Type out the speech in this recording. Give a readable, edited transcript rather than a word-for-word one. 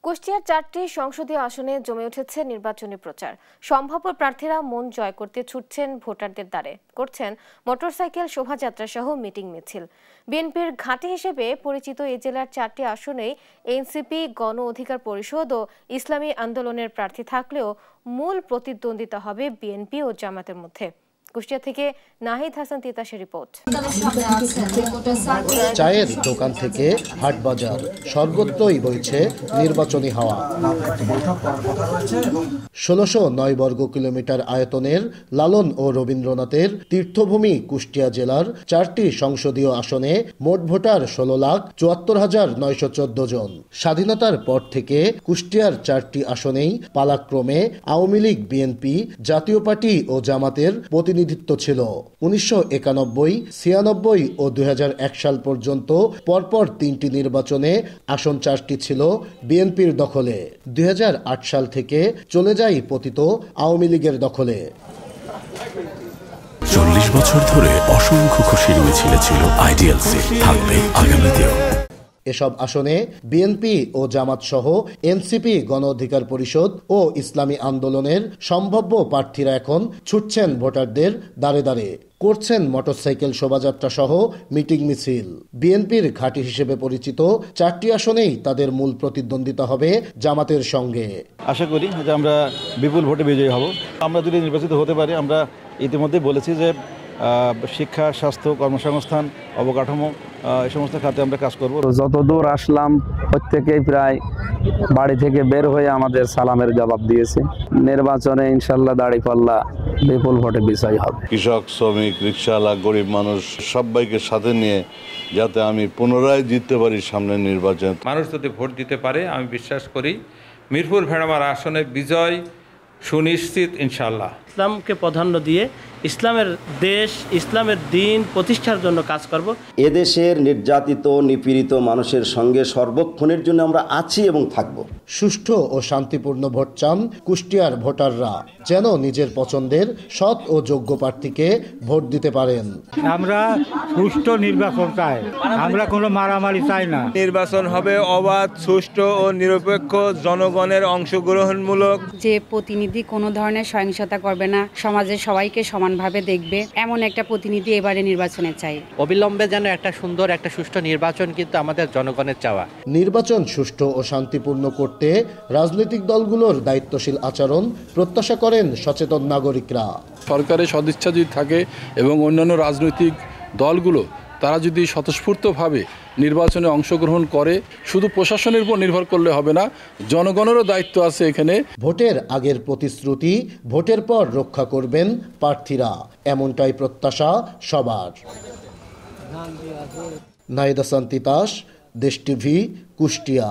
কুষ্টিয়ার 4টি সংসদীয় আসনে জমে উঠেছে নির্বাচনী প্রচার। সম্ভাব্য প্রার্থীরা মন জয় করতে ছুটছেন ভোটারদের দ্বারে, করছেন মোটরসাইকেল শোভাযাত্রা সহ মিটিং মিছিল। বিএনপির ঘাঁটি হিসেবে পরিচিত এই জেলার 4টি আসনেই এনসিপি, গণ অধিকার পরিষদ ও ইসলামী আন্দোলনের প্রার্থী থাকলেও মূল প্রতিদ্বন্দ্বিতা হবে বিএনপি ও জামাতের মধ্যে। কুষ্টিয়া থেকে নাহিদ হাসান তিতাসের রিপোর্ট। চায়ের দোকান থেকে হাট বাজার সর্বত্রই বইছে নির্বাচনী হাওয়া। ১৬০৯ বর্গ কিলোমিটার আয়তনের লালন ও রবীন্দ্রনাথের তীর্থভূমি কুষ্টিয়া জেলার 4টি সংসদীয় আসনে মোট ভোটার ১৬,৭৪,৯১৪ জন। স্বাধীনতার পর থেকে কুষ্টিয়ার 4টি আসনেই পালাক্রমে আওয়ামী লীগ, বিএনপি, জাতীয় পার্টি ও জামাতের প্রতিনিধিত্ব ছিল। ১৯৯১, ৯৬ ও ২০০১ সাল পর্যন্ত পরপর 3টি নির্বাচনে আসন 4টি ছিল বিএনপির দখলে। ২০০৮ সাল থেকে চলে যায় পতিত আওয়ামী লীগের দখলে। ৪০ বছর ধরে অসংখ্য খুশির মিছিলে ছিল আইডিয়ালসি, থাকবে আগামীতেও। এসব আসনে বিএনপি ও জামাত সহ এনসিপি, গণ অধিকার পরিষদ ও ইসলামী আন্দোলনের সম্ভাব্য প্রার্থীরা এখন ছুটছেন ভোটারদের দ্বারে দ্বারে, করছেন মোটরসাইকেল শোভাযাত্রা সহ মিটিং মিছিল। বিএনপির ঘাঁটি হিসেবে পরিচিত 4টি আসনেই তাদের মূল প্রতিদ্বন্দ্বিতা হবে জামাতের সঙ্গে। আশা করি যে আমরা বিপুল ভোটে বিজয়ী হব। আমরা যদি নির্বাচিত হতে পারি, আমরা ইতিমধ্যে বলেছি যে শিক্ষা, স্বাস্থ্য, কর্মসংস্থান, অবকাঠামো এই সমস্ত খাতে আমরা কাজ করব। যতদূর আসলাম প্রত্যেকেই প্রায় বাড়ি থেকে বের হয়ে আমাদের সালামের জবাব দিয়েছে। নির্বাচনে ইনশাল্লাহ দাঁড়িপাল্লা বিপুল ভোটে বিজয়ী হবে। কৃষক, শ্রমিক, রিকশাওয়ালা, গরিব মানুষ সবাইকে সাথে নিয়ে যাতে আমি পুনরায় জিততে পারি সামনের নির্বাচন। মানুষ যদি ভোট দিতে পারে, আমি বিশ্বাস করি মিরপুর ভেড়ামারা আসনে বিজয় সুনিশ্চিত ইনশাল্লাহ। ইসলামকে প্রাধান্য দিয়ে ইসলামের দেশ, ইসলামের দিন প্রতিষ্ঠার জন্য কাজ করব। এদেশের নির্যাতিত, নিপীড়িত মানুষের সঙ্গে সর্বক্ষণের জন্য আমরা আছি এবং থাকব। সুষ্ঠু ও শান্তিপূর্ণ ভোট চান কুষ্টিয়ার ভোটাররা, যেন নিজের পছন্দের সৎ ও যোগ্য প্রার্থীকে ভোট দিতে পারেন। আমরা সুষ্ঠু নির্বাচন চাই, আমরা কোনো মারামারি চাই না। নির্বাচন হবে অবাধ, সুষ্ঠু ও নিরপেক্ষ, জনগণের অংশগ্রহণমূলক। যে প্রতিনিধি কোনো ধরনের সহিংসতা করবে না, সমাজের সবাইকে সমানভাবে দেখবে, এমন একটা প্রতিনিধি এবারে নির্বাচনে চাই। অবিলম্বে যেন একটা সুন্দর, একটা সুষ্ঠু নির্বাচন কিন্তু আমাদের জনগণের চাওয়া। নির্বাচন সুষ্ঠু ও শান্তিপূর্ণ করতে রাজনৈতিক দলগুলোর দায়িত্বশীল আচরণ প্রত্যাশা করেন সচেতন নাগরিকরা। সরকারের সদিচ্ছা যদি থাকে এবং অন্যান্য রাজনৈতিক দলগুলো তারা যদি স্বতঃস্ফূর্তভাবে নির্বাচনে অংশগ্রহণ করে, শুধু প্রশাসনের উপর নির্ভর করলে হবে না, জনগণেরও দায়িত্ব আছে এখানে। ভোটের আগের প্রতিশ্রুতি ভোটের পর রক্ষা করবেন প্রার্থীরা, এমনটাই প্রত্যাশা সবার। নাহিদ হাসান তিতাস, দেশ টিভি, কুষ্টিয়া।